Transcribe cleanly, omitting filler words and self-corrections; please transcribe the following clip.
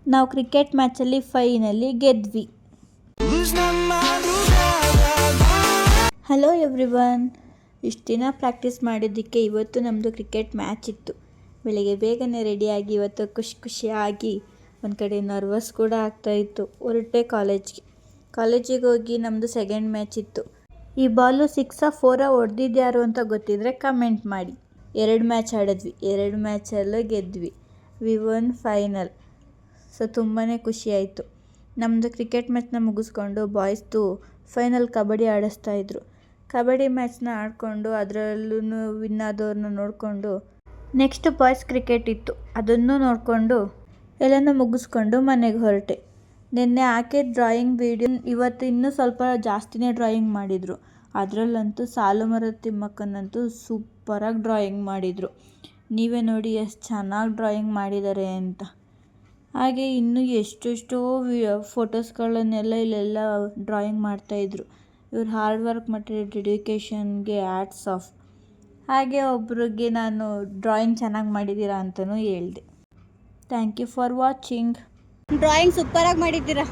ನಾವು cricket ಮ್ಯಾಚಲ್ಲಿ finally ಗೆದ್ವಿ. Hello everyone, ಇಷ್ಟು ದಿನ ಪ್ರಾಕ್ಟೀಸ್ ಮಾಡಿದ್ದಕ್ಕೆ ಇವತ್ತು ನಮ್ಮದು ಕ್ರಿಕೆಟ್ ಮ್ಯಾಚ್ ಇತ್ತು. ಬೆಳಿಗ್ಗೆ ಬೇಗನೆ ರೆಡಿಯಾಗಿ ಇವತ್ತು ಖುಷಿಯಾಗಿ ಒಂದು ಕಡೆ ನರ್ವಸ್ ಕೂಡ ಆಗ್ತಾಯಿತ್ತು. ಹೊರಟೆ ಕಾಲೇಜಿಗೆ ಹೋಗಿ ನಮ್ಮದು ಸೆಕೆಂಡ್ ಮ್ಯಾಚ್ ಇತ್ತು. ಈ ಬಾಲು 6 4 ಹೊಡೆದಿದ್ಯಾರು ಅಂತ ಗೊತ್ತಿದ್ದರೆ ಕಮೆಂಟ್ ಮಾಡಿ. 2 ಮ್ಯಾಚ್ ಆಡಿದ್ವಿ, 2 ಮ್ಯಾಚಲ್ಲೂ ಗೆದ್ವಿ. We won final. ಸೊ ತುಂಬಾ ಖುಷಿಯಾಯಿತು. ನಮ್ಮದು ಕ್ರಿಕೆಟ್ ಮ್ಯಾಚ್ನ ಮುಗಿಸ್ಕೊಂಡು ಬಾಯ್ಸ್ದು ಫೈನಲ್ ಕಬಡ್ಡಿ ಆಡಿಸ್ತಾಯಿದ್ರು. ಕಬಡ್ಡಿ ಮ್ಯಾಚ್ನ ಆಡಿಕೊಂಡು ಅದರಲ್ಲೂ ವಿನ್ ಆದವ್ರನ್ನ ನೋಡಿಕೊಂಡು ನೆಕ್ಸ್ಟ್ ಬಾಯ್ಸ್ ಕ್ರಿಕೆಟ್ ಇತ್ತು, ಅದನ್ನು ನೋಡಿಕೊಂಡು ಎಲ್ಲನೂ ಮುಗಿಸ್ಕೊಂಡು ಮನೆಗೆ ಹೊರಟೆ. ನಿನ್ನೆ ಹಾಕಿದ ಡ್ರಾಯಿಂಗ್ ವೀಡಿಯೋ ಇವತ್ತು ಇನ್ನೂ ಸ್ವಲ್ಪ ಜಾಸ್ತಿನೇ ಡ್ರಾಯಿಂಗ್ ಮಾಡಿದರು. ಅದರಲ್ಲಂತೂ ಸಾಲುಮರದ ತಿಮ್ಮಕ್ಕನಂತೂ ಸೂಪರಾಗಿ ಡ್ರಾಯಿಂಗ್ ಮಾಡಿದರು. ನೀವೇ ನೋಡಿ ಎಷ್ಟು ಚೆನ್ನಾಗಿ ಡ್ರಾಯಿಂಗ್ ಮಾಡಿದ್ದಾರೆ ಅಂತ. ಹಾಗೆ ಇನ್ನೂ ಎಷ್ಟೆಷ್ಟೋ ಫೋಟೋಸ್ಗಳನ್ನೆಲ್ಲ ಇಲ್ಲೆಲ್ಲ ಡ್ರಾಯಿಂಗ್ ಮಾಡ್ತಾಯಿದ್ರು. ಇವ್ರ ಹಾರ್ಡ್ ವರ್ಕ್ ಮತ್ತು ಡೆಡಿಕೇಶನ್ಗೆ ಹ್ಯಾಟ್ಸ್ ಆಫ್. ಹಾಗೆ ಒಬ್ರಿಗೆ ನಾನು ಡ್ರಾಯಿಂಗ್ ಚೆನ್ನಾಗಿ ಮಾಡಿದ್ದೀರಾ ಅಂತಲೂ ಹೇಳಿದೆ. Thank you for watching. Drawing ಸೂಪರಾಗಿ ಮಾಡಿದ್ದೀರಾ.